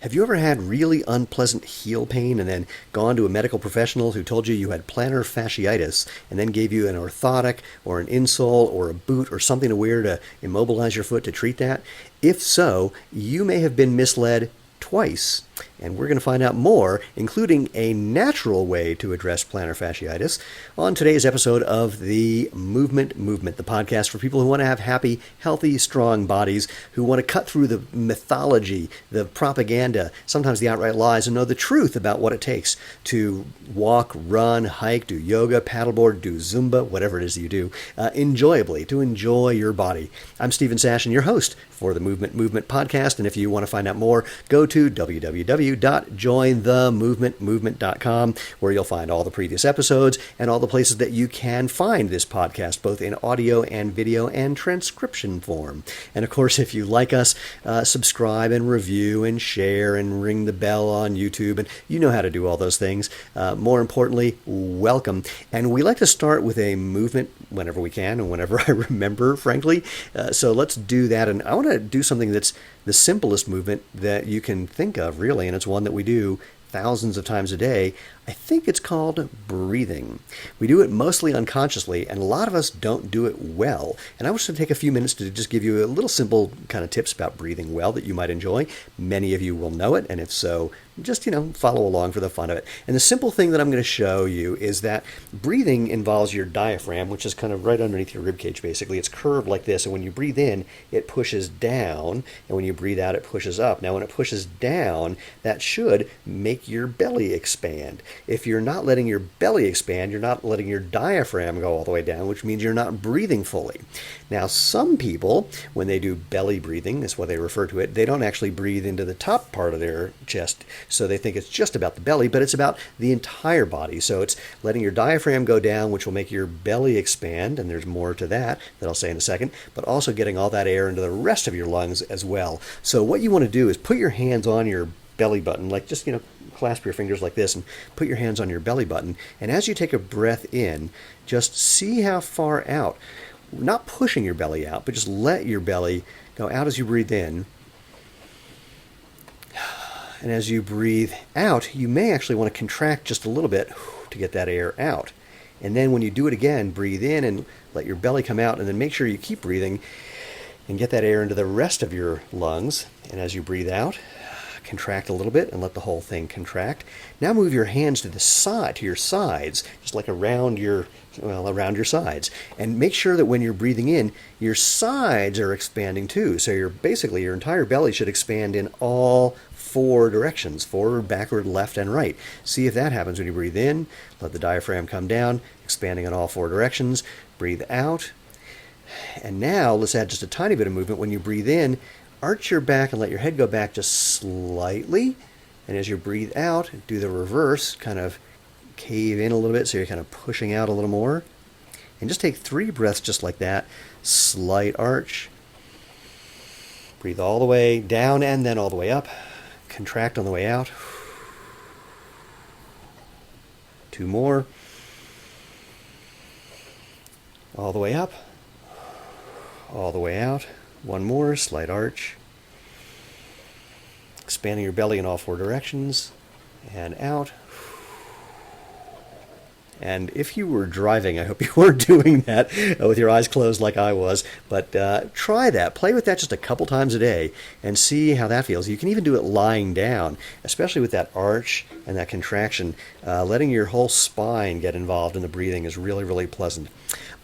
Have you ever had really unpleasant heel pain and then gone to a medical professional who told you you had plantar fasciitis and then gave you an orthotic or an insole or a boot or something to wear to immobilize your foot to treat that? If so, you may have been misled twice. And we're going to find out more, including a natural way to address plantar fasciitis, on today's episode of the Movement, the podcast for people who want to have happy, healthy, strong bodies, who want to cut through the mythology, the propaganda, sometimes the outright lies, and know the truth about what it takes to walk, run, hike, do yoga, paddleboard, do Zumba, whatever it is that you do, enjoyably, to enjoy your body. I'm Stephen Sashen, your host for the Movement podcast, and if you want to find out more, go to www.jointhemovementmovement.com, where you'll find all the previous episodes and all the places that you can find this podcast, both in audio and video and transcription form. And of course, if you like us, subscribe and review and share and ring the bell on YouTube, and you know how to do all those things. More importantly, welcome. And we like to start with a movement whenever we can and whenever I remember, frankly. So let's do that. And I want to do something that's the simplest movement that you can think of, really, and it's one that we do thousands of times a day. I think it's called breathing. We do it mostly unconsciously, and a lot of us don't do it well. And I want to take a few minutes to just give you a little simple kind of tips about breathing well that you might enjoy. Many of you will know it, and if so, just, follow along for the fun of it. And the simple thing that I'm going to show you is that breathing involves your diaphragm, which is kind of right underneath your ribcage, basically. It's curved like this, and when you breathe in, it pushes down, and when you breathe out, it pushes up. Now, when it pushes down, that should make your belly expand. If you're not letting your belly expand, you're not letting your diaphragm go all the way down, which means you're not breathing fully. Now, some people, when they do belly breathing, that's what they refer to it, they don't actually breathe into the top part of their chest, so they think it's just about the belly, but it's about the entire body. So it's letting your diaphragm go down, which will make your belly expand, and there's more to that I'll say in a second, but also getting all that air into the rest of your lungs as well. So what you want to do is put your hands on your belly button, like just, clasp your fingers like this and put your hands on your belly button. And as you take a breath in, just see how far out, not pushing your belly out, but just let your belly go out as you breathe in. And as you breathe out, you may actually want to contract just a little bit to get that air out. And then when you do it again, breathe in and let your belly come out, and then make sure you keep breathing and get that air into the rest of your lungs. And as you breathe out, contract a little bit and let the whole thing contract. Now move your hands to the side, to your sides, just like around your sides. And make sure that when you're breathing in, your sides are expanding too. So your entire belly should expand in all four directions: forward, backward, left, and right. See if that happens when you breathe in. Let the diaphragm come down, expanding in all four directions. Breathe out. And now let's add just a tiny bit of movement. When you breathe in, arch your back and let your head go back just slightly. And as you breathe out, do the reverse, kind of cave in a little bit, so you're kind of pushing out a little more. And just take 3 breaths just like that. Slight arch. Breathe all the way down and then all the way up. Contract on the way out. 2 more. All the way up. All the way out. 1 more, slight arch. Expanding your belly in all 4 directions. And out. And if you were driving, I hope you weren't doing that with your eyes closed like I was. But try that. Play with that just a couple times a day and see how that feels. You can even do it lying down, especially with that arch and that contraction. Letting your whole spine get involved in the breathing is really, really pleasant.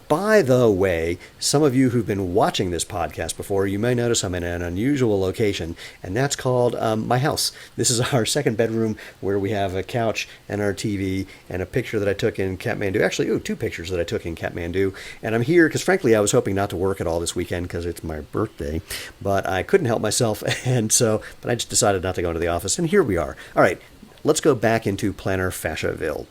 By the way, some of you who've been watching this podcast before, you may notice I'm in an unusual location, and that's called my house. This is our second bedroom, where we have a couch and our TV and a picture that I took in Kathmandu. Actually, 2 pictures that I took in Kathmandu. And I'm here because, frankly, I was hoping not to work at all this weekend because it's my birthday, but I couldn't help myself, but I just decided not to go into the office, and here we are. All right, let's go back into plantar fasciitis.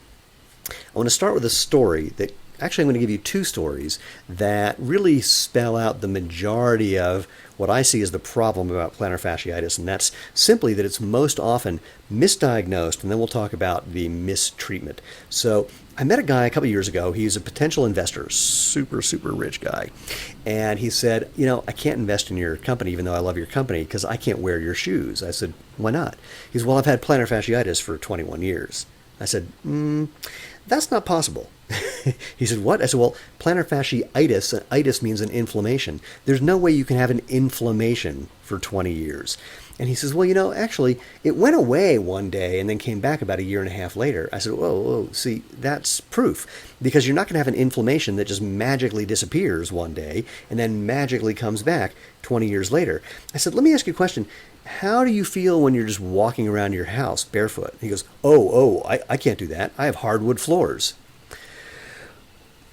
I want to start with a story that actually, I'm going to give you 2 stories that really spell out the majority of what I see as the problem about plantar fasciitis, and that's simply that it's most often misdiagnosed, and then we'll talk about the mistreatment. So I met a guy a couple years ago. He's a potential investor, super, super rich guy. And he said, I can't invest in your company, even though I love your company, because I can't wear your shoes. I said, why not? He said, well, I've had plantar fasciitis for 21 years. I said, that's not possible. He said, what? I said, well, plantar fasciitis, itis means an inflammation. There's no way you can have an inflammation for 20 years. And he says, well, actually, it went away one day and then came back about a year and a half later. I said, whoa, see, that's proof. Because you're not going to have an inflammation that just magically disappears one day and then magically comes back 20 years later. I said, let me ask you a question. How do you feel when you're just walking around your house barefoot? He goes, I can't do that. I have hardwood floors.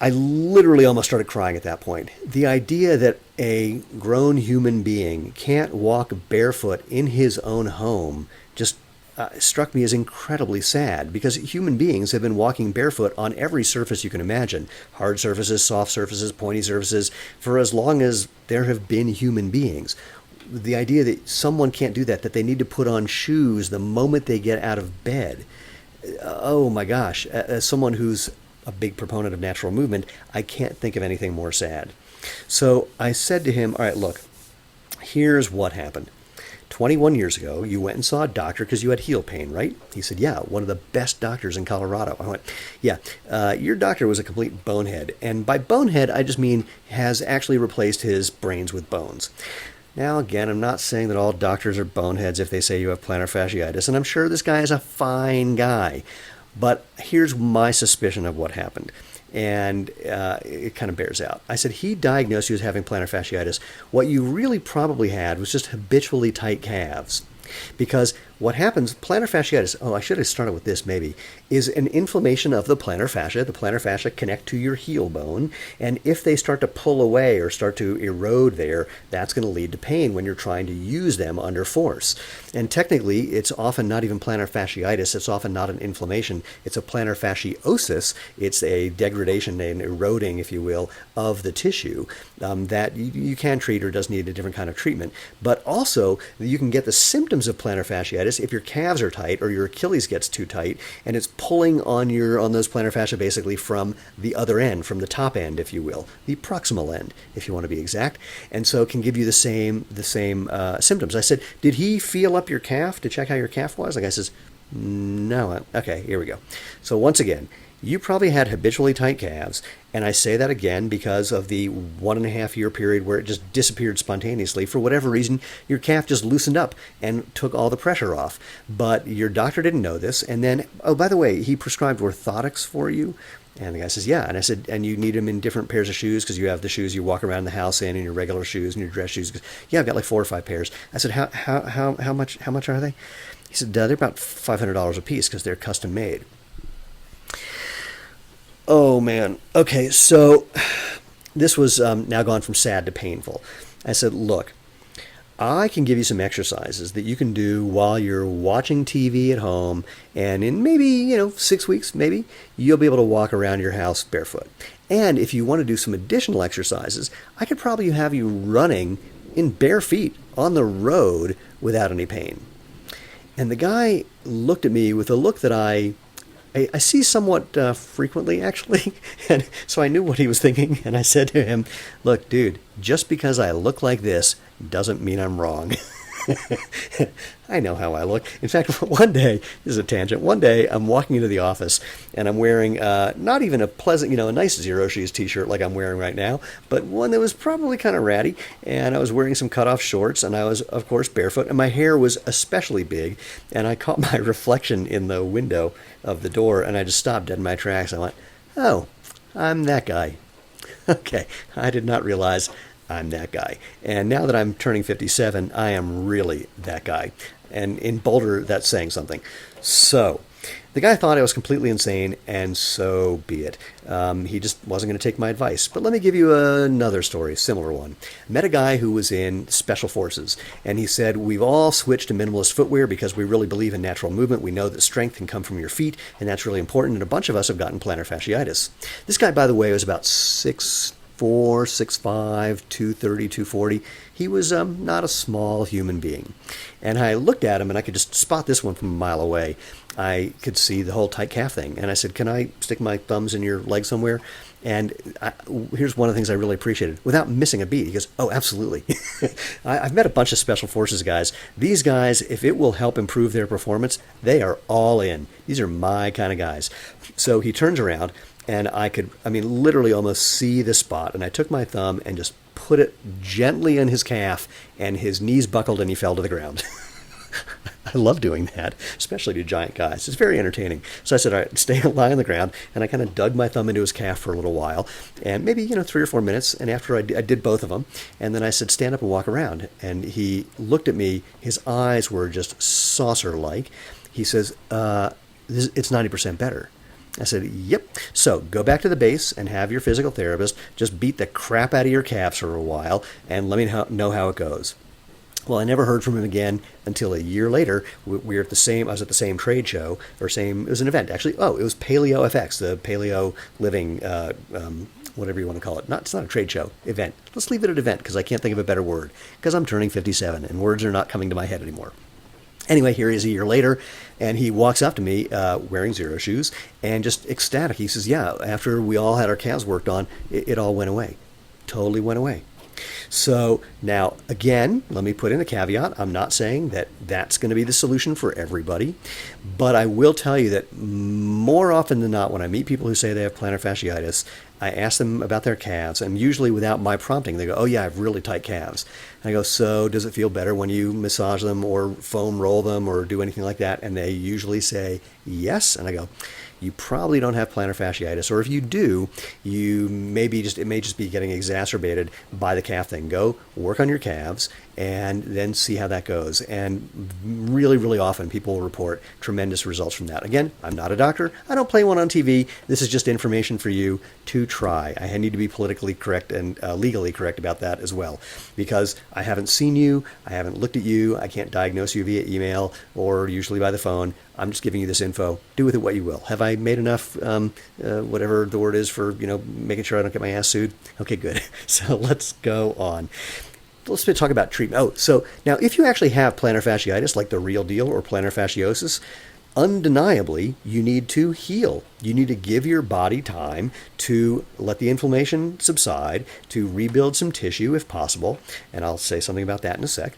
I literally almost started crying at that point. The idea that a grown human being can't walk barefoot in his own home just struck me as incredibly sad, because human beings have been walking barefoot on every surface you can imagine. Hard surfaces, soft surfaces, pointy surfaces, for as long as there have been human beings. The idea that someone can't do that they need to put on shoes the moment they get out of bed. Oh my gosh, as someone who's a big proponent of natural movement, I can't think of anything more sad. So I said to him, all right, look, here's what happened. 21 years ago, you went and saw a doctor because you had heel pain, right? He said, yeah, one of the best doctors in Colorado. I went, yeah, your doctor was a complete bonehead. And by bonehead, I just mean has actually replaced his brains with bones. Now, again, I'm not saying that all doctors are boneheads if they say you have plantar fasciitis, and I'm sure this guy is a fine guy. But here's my suspicion of what happened, and it kind of bears out. I said, he diagnosed you as having plantar fasciitis. What you really probably had was just habitually tight calves. Because what happens, plantar fasciitis, I should have started with this maybe, is an inflammation of the plantar fascia. The plantar fascia connect to your heel bone, and if they start to pull away or start to erode there, that's going to lead to pain when you're trying to use them under force. And technically, it's often not even plantar fasciitis. It's often not an inflammation. It's a plantar fasciosis. It's a degradation, an eroding, if you will, of the tissue that you can treat or does need a different kind of treatment. But also, you can get the symptoms of plantar fasciitis if your calves are tight or your Achilles gets too tight, and it's pulling on those plantar fascia basically from the other end, from the top end, if you will, the proximal end, if you want to be exact, and so it can give you the same symptoms. I said, did he feel up your calf to check how your calf was? The guy says, no. Okay, here we go. So once again, you probably had habitually tight calves, and I say that again because of the 1.5 year period where it just disappeared spontaneously. For whatever reason, your calf just loosened up and took all the pressure off. But your doctor didn't know this, and then, oh, by the way, he prescribed orthotics for you. And the guy says, yeah. And I said, and you need them in different pairs of shoes because you have the shoes you walk around the house in, and your regular shoes and your dress shoes. Yeah, I've got like 4 or 5 pairs. I said, how much are they? He said, they're about $500 a piece because they're custom made. Oh, man. Okay, so this was now gone from sad to painful. I said, look, I can give you some exercises that you can do while you're watching TV at home, and in maybe, 6 weeks, maybe, you'll be able to walk around your house barefoot. And if you want to do some additional exercises, I could probably have you running in bare feet on the road without any pain. And the guy looked at me with a look that I see somewhat frequently, actually, and so I knew what he was thinking, and I said to him, look, dude, just because I look like this doesn't mean I'm wrong. I know how I look. In fact, one day, this is a tangent, one day I'm walking into the office, and I'm wearing not even a pleasant, a nice Zero Shoes t-shirt like I'm wearing right now, but one that was probably kind of ratty, and I was wearing some cutoff shorts, and I was, of course, barefoot, and my hair was especially big, and I caught my reflection in the window of the door, and I just stopped dead in my tracks. I went, oh, I'm that guy. Okay, I did not realize I'm that guy. And now that I'm turning 57, I am really that guy. And in Boulder, that's saying something. So the guy thought I was completely insane, and so be it. He just wasn't going to take my advice. But let me give you another story, similar one. I met a guy who was in Special Forces, and he said, we've all switched to minimalist footwear because we really believe in natural movement. We know that strength can come from your feet, and that's really important. And a bunch of us have gotten plantar fasciitis. This guy, by the way, was about 6'4", 6'4", 6'5", 230, 240. He was not a small human being. And I looked at him, and I could just spot this one from a mile away. I could see the whole tight calf thing. And I said, can I stick my thumbs in your leg somewhere? And here's one of the things I really appreciated. Without missing a beat, he goes, oh, absolutely. I've met a bunch of Special Forces guys. These guys, if it will help improve their performance, they are all in. These are my kind of guys. So he turns around, and literally almost see the spot. And I took my thumb and just put it gently in his calf, and his knees buckled and he fell to the ground. I love doing that, especially to giant guys. It's very entertaining. So I said, all right, lie on the ground. And I kind of dug my thumb into his calf for a little while, and maybe, 3 or 4 minutes. And after I did both of them, and then I said, stand up and walk around. And he looked at me. His eyes were just saucer-like. He says, it's 90% better. I said, yep. So go back to the base and have your physical therapist just beat the crap out of your calves for a while and let me know how it goes. Well, I never heard from him again until a year later. We were at I was at the same trade show, it was an event, actually. Oh, it was Paleo FX, the Paleo Living, whatever you want to call it. It's not a trade show, event. Let's leave it an event, because I can't think of a better word, because I'm turning 57, and words are not coming to my head anymore. Anyway, here he is a year later, and he walks up to me wearing Zero shoes and just ecstatic. He says, yeah, after we all had our calves worked on, it all went away. Totally went away. So now, again, let me put in a caveat. I'm not saying that that's going to be the solution for everybody, but I will tell you that more often than not, when I meet people who say they have plantar fasciitis, I ask them about their calves, and usually without my prompting, they go, oh yeah, I have really tight calves. And I go, so does it feel better when you massage them or foam roll them or do anything like that? And they usually say yes. And I go, you probably don't have plantar fasciitis, or if you do, it may just be getting exacerbated by the calf thing. Go work on your calves and then see how that goes. And really, really often people will report tremendous results from that. Again, I'm not a doctor. I don't play one on TV. This is just information for you to try. I need to be politically correct and legally correct about that as well, because I haven't seen you, I haven't looked at you, I can't diagnose you via email or usually by the phone. I'm just giving you this info. Do with it what you will. Have I made enough, whatever the word is for, making sure I don't get my ass sued? Okay, good. So let's go on. Let's talk about treatment. Oh, so now if you actually have plantar fasciitis, like the real deal, or plantar fasciosis, undeniably, you need to heal. You need to give your body time to let the inflammation subside, to rebuild some tissue if possible, and I'll say something about that in a sec,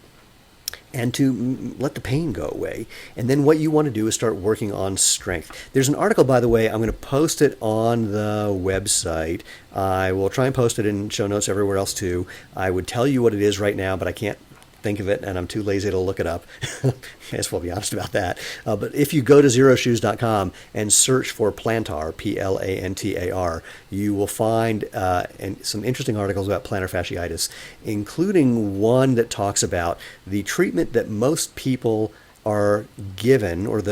and to let the pain go away. And then what you want to do is start working on strength. There's an article, by the way, I'm going to post it on the website. I will try and post it in show notes everywhere else too. I would tell you what it is right now, but I can't think of it, and I'm too lazy to look it up. I guess we'll be honest about that. But if you go to zeroshoes.com and search for Plantar, Plantar, you will find some interesting articles about plantar fasciitis, including one that talks about the treatment that most people are given, or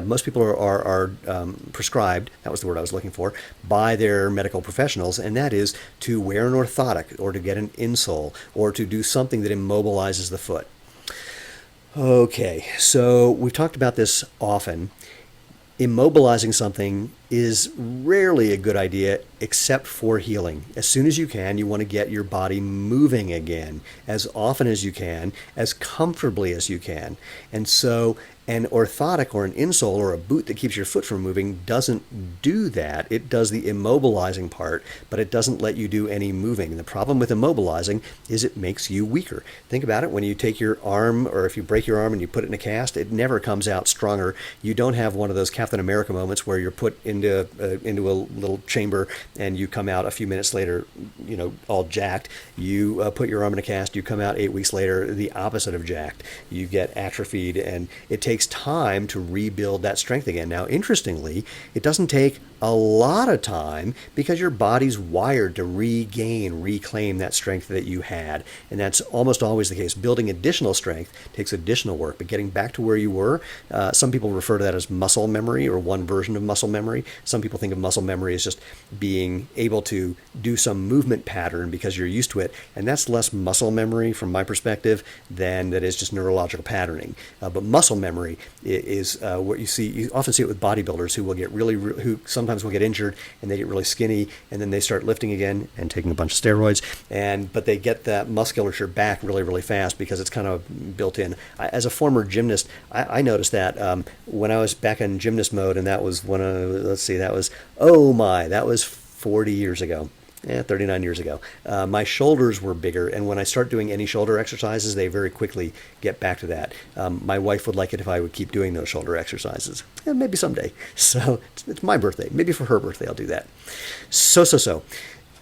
most people are prescribed, that was the word I was looking for, by their medical professionals, and that is to wear an orthotic, or to get an insole, or to do something that immobilizes the foot. Okay, so we've talked about this often. Immobilizing something is rarely a good idea except for healing. As soon as you can, you want to get your body moving again, as often as you can, as comfortably as you can. And so an orthotic, or an insole, or a boot that keeps your foot from moving doesn't do that. It does the immobilizing part, but it doesn't let you do any moving. The problem with immobilizing is it makes you weaker. Think about it. When you take your arm, or if you break your arm and you put it in a cast, it never comes out stronger. You don't have one of those Captain America moments where you're put into a little chamber and you come out a few minutes later, all jacked. You put your arm in a cast, you come out 8 weeks later, the opposite of jacked. You get atrophied, and it takes time to rebuild that strength again. Now, interestingly, it doesn't take a lot of time, because your body's wired to reclaim that strength that you had. And that's almost always the case. Building additional strength takes additional work, but getting back to where you were, some people refer to that as muscle memory, or one version of muscle memory. Some people think of muscle memory as just being able to do some movement pattern because you're used to it, and that's less muscle memory from my perspective than that is just neurological patterning. But muscle memory is what you see. You often see it with bodybuilders who will get who sometimes will get injured and they get really skinny, and then they start lifting again and taking a bunch of steroids, but they get that musculature back really, really fast because it's kind of built in. As a former gymnast, I noticed that when I was back in gymnast mode, and that was that was 40 years ago. 39 years ago. My shoulders were bigger, and when I start doing any shoulder exercises, they very quickly get back to that. My wife would like it if I would keep doing those shoulder exercises. Maybe someday. So it's my birthday. Maybe for her birthday I'll do that. So.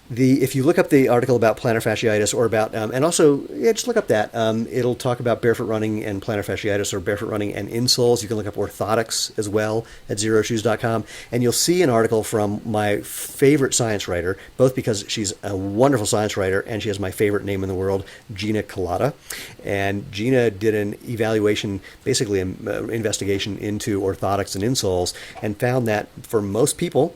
If you look up the article about plantar fasciitis, or about, and also, just look up that. It'll talk about barefoot running and plantar fasciitis, or barefoot running and insoles. You can look up orthotics as well at zeroshoes.com, and you'll see an article from my favorite science writer, both because she's a wonderful science writer and she has my favorite name in the world, Gina Collada. And Gina did an evaluation, basically an investigation into orthotics and insoles, and found that for most people,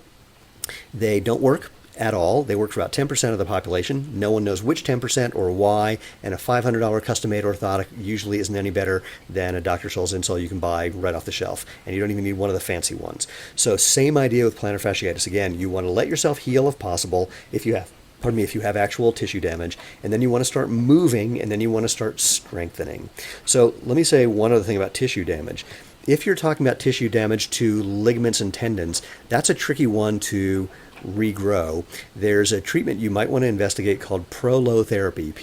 they don't work at all. They work for about 10% of the population. No one knows which 10% or why, and a $500 custom-made orthotic usually isn't any better than a Dr. Scholl's insole you can buy right off the shelf, and you don't even need one of the fancy ones. So same idea with plantar fasciitis. Again, you want to let yourself heal if possible if you have actual tissue damage, and then you want to start moving, and then you want to start strengthening. So let me say one other thing about tissue damage. If you're talking about tissue damage to ligaments and tendons, that's a tricky one to regrow. There's a treatment you might want to investigate called prolotherapy,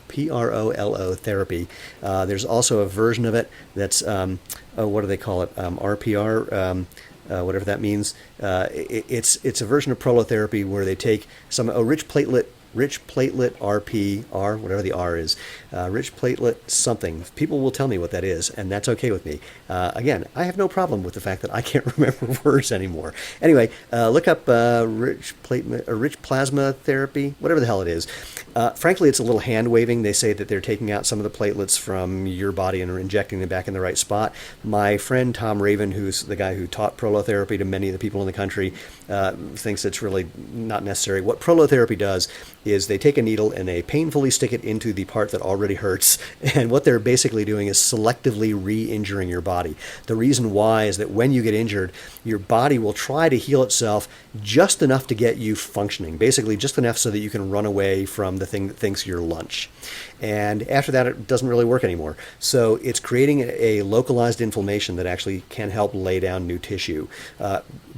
P-R-O-L-O therapy. There's also a version of it that's, what do they call it, RPR, whatever that means. It's a version of prolotherapy where they take some rich platelet RPR, whatever the R is, rich platelet something. People will tell me what that is, and that's okay with me. Again, I have no problem with the fact that I can't remember words anymore. Anyway, look up rich plasma therapy, whatever the hell it is. Frankly, it's a little hand waving. They say that they're taking out some of the platelets from your body and are injecting them back in the right spot. My friend Tom Raven, who's the guy who taught prolotherapy to many of the people in the country, thinks it's really not necessary. What prolotherapy does is they take a needle and they painfully stick it into the part that already hurts, and what they're basically doing is selectively re-injuring your body. The reason why is that when you get injured, your body will try to heal itself just enough to get you functioning, basically just enough so that you can run away from the thing that thinks you're lunch. And after that, it doesn't really work anymore. So it's creating a localized inflammation that actually can help lay down new tissue.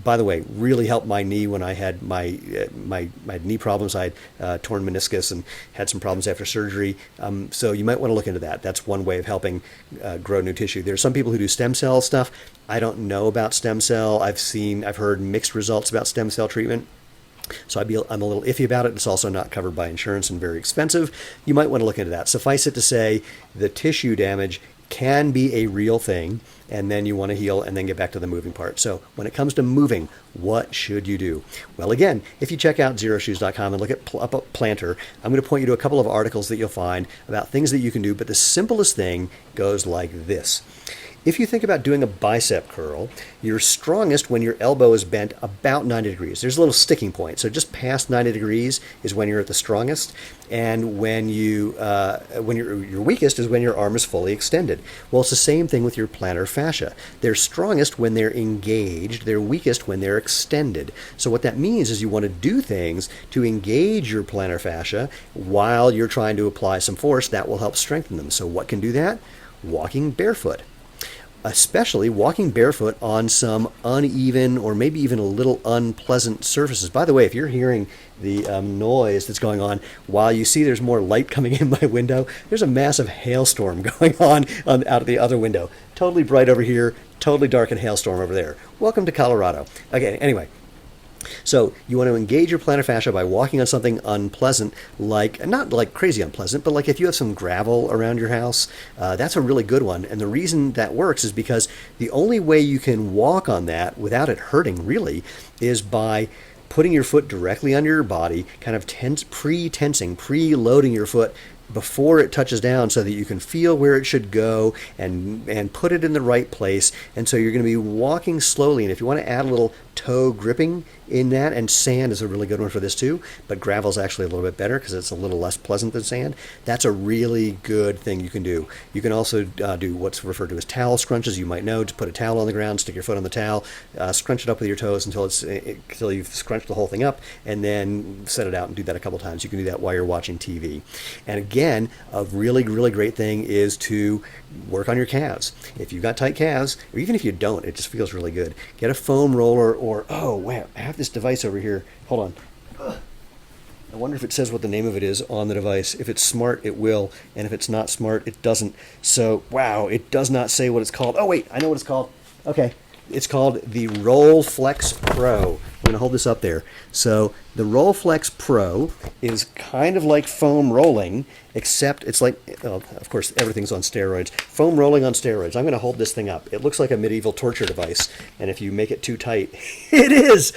By the way, really helped my knee when I had my knee problems. I had torn meniscus and had some problems after surgery. So you might want to look into that. That's one way of helping grow new tissue. There's some people who do stem cell stuff. I don't know about stem cell. I've heard mixed results about stem cell treatment. So I'm a little iffy about it. It's also not covered by insurance and very expensive. You might want to look into that. Suffice it to say, the tissue damage can be a real thing, and then you want to heal and then get back to the moving part. So when it comes to moving, what should you do? Well, again, if you check out zeroshoes.com and look at Plantar, I'm going to point you to a couple of articles that you'll find about things that you can do, but the simplest thing goes like this. If you think about doing a bicep curl, you're strongest when your elbow is bent about 90 degrees. There's a little sticking point. So just past 90 degrees is when you're at the strongest. And when you're weakest is when your arm is fully extended. Well, it's the same thing with your plantar fascia. They're strongest when they're engaged. They're weakest when they're extended. So what that means is you want to do things to engage your plantar fascia while you're trying to apply some force that will help strengthen them. So what can do that? Walking barefoot. Especially walking barefoot on some uneven or maybe even a little unpleasant surfaces. By the way, if you're hearing the noise that's going on, while you see there's more light coming in my window, there's a massive hailstorm going on out of the other window. Totally bright over here, totally dark and hailstorm over there. Welcome to Colorado. Okay, anyway. So you want to engage your plantar fascia by walking on something unpleasant, like, not like crazy unpleasant, but like if you have some gravel around your house, that's a really good one. And the reason that works is because the only way you can walk on that without it hurting really is by putting your foot directly under your body, kind of pre-tensing, pre-loading your foot before it touches down so that you can feel where it should go and put it in the right place. And so you're going to be walking slowly. And if you want to add a little toe gripping in that, and sand is a really good one for this too, but gravel is actually a little bit better because it's a little less pleasant than sand. That's a really good thing you can do. You can also do what's referred to as towel scrunches. You might know, to put a towel on the ground, stick your foot on the towel, scrunch it up with your toes until you've scrunched the whole thing up, and then set it out and do that a couple times. You can do that while you're watching TV. And again, a really, really great thing is to work on your calves. If you've got tight calves, or even if you don't, it just feels really good. Get a foam roller, or, oh, wow, I have this device over here. Hold on. I wonder if it says what the name of it is on the device. If it's smart, it will. And if it's not smart, it doesn't. So, wow, it does not say what it's called. Oh, wait, I know what it's called. Okay. It's called the Roll Flex Pro. I'm going to hold this up there. So the Roll Flex Pro is kind of like foam rolling, except it's like, of course, everything's on steroids. Foam rolling on steroids. I'm going to hold this thing up. It looks like a medieval torture device, and if you make it too tight, it is.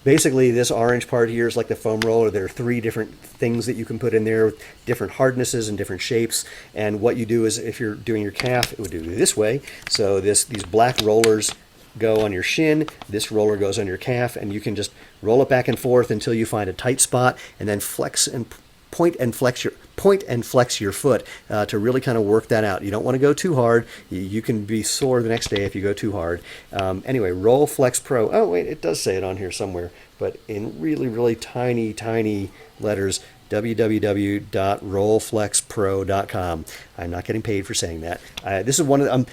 Basically, this orange part here is like the foam roller. There are 3 different things that you can put in there with different hardnesses and different shapes. And what you do is, if you're doing your calf, it would do this way. So these black rollers go on your shin, this roller goes on your calf, and you can just roll it back and forth until you find a tight spot, and then flex and point and flex your foot to really kind of work that out. You don't want to go too hard. You can be sore the next day if you go too hard. Anyway, Roll Flex Pro. Oh, wait, it does say it on here somewhere, but in really, really tiny, tiny letters, www.rollflexpro.com. I'm not getting paid for saying that. This is one of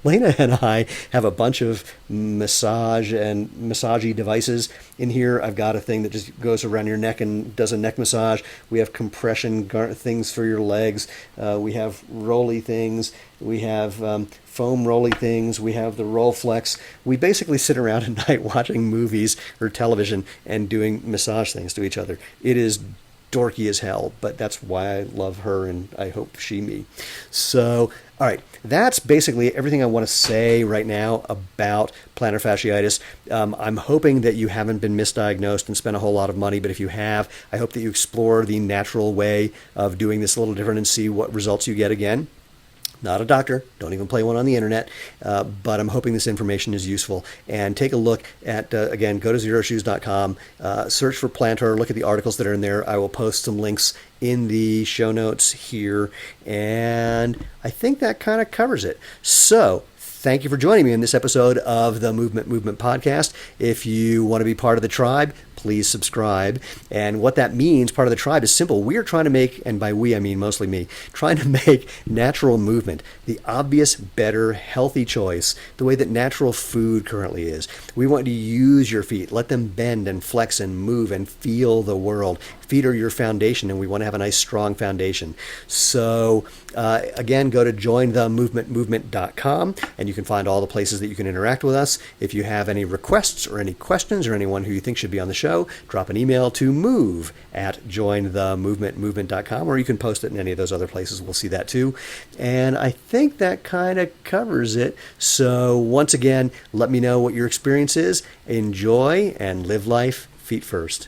Lena and I have a bunch of massagey devices in here. I've got a thing that just goes around your neck and does a neck massage. We have compression things for your legs. We have rolly things. We have foam rolly things. We have the Roll Flex. We basically sit around at night watching movies or television and doing massage things to each other. It is dorky as hell, but that's why I love her, and I hope she me. So, all right, that's basically everything I want to say right now about plantar fasciitis. I'm hoping that you haven't been misdiagnosed and spent a whole lot of money, but if you have, I hope that you explore the natural way of doing this a little different and see what results you get. Again, not a doctor, don't even play one on the internet, but I'm hoping this information is useful. And take a look at, again, go to zeroshoes.com, search for plantar, look at the articles that are in there. I will post some links in the show notes here, and I think that kind of covers it. So, thank you for joining me in this episode of the Movement Podcast. If you want to be part of the tribe, please subscribe. And what that means, part of the tribe, is simple. We are trying to make, and by we I mean mostly me, trying to make natural movement the obvious, better, healthy choice, the way that natural food currently is. We want to use your feet, let them bend and flex and move and feel the world. Feet are your foundation, and we want to have a nice, strong foundation. So, again, go to jointhemovementmovement.com, and you can find all the places that you can interact with us. If you have any requests or any questions or anyone who you think should be on the show, drop an email to move@jointhemovementmovement.com, or you can post it in any of those other places. We'll see that too. And I think that kind of covers it. So, once again, let me know what your experience is. Enjoy and live life feet first.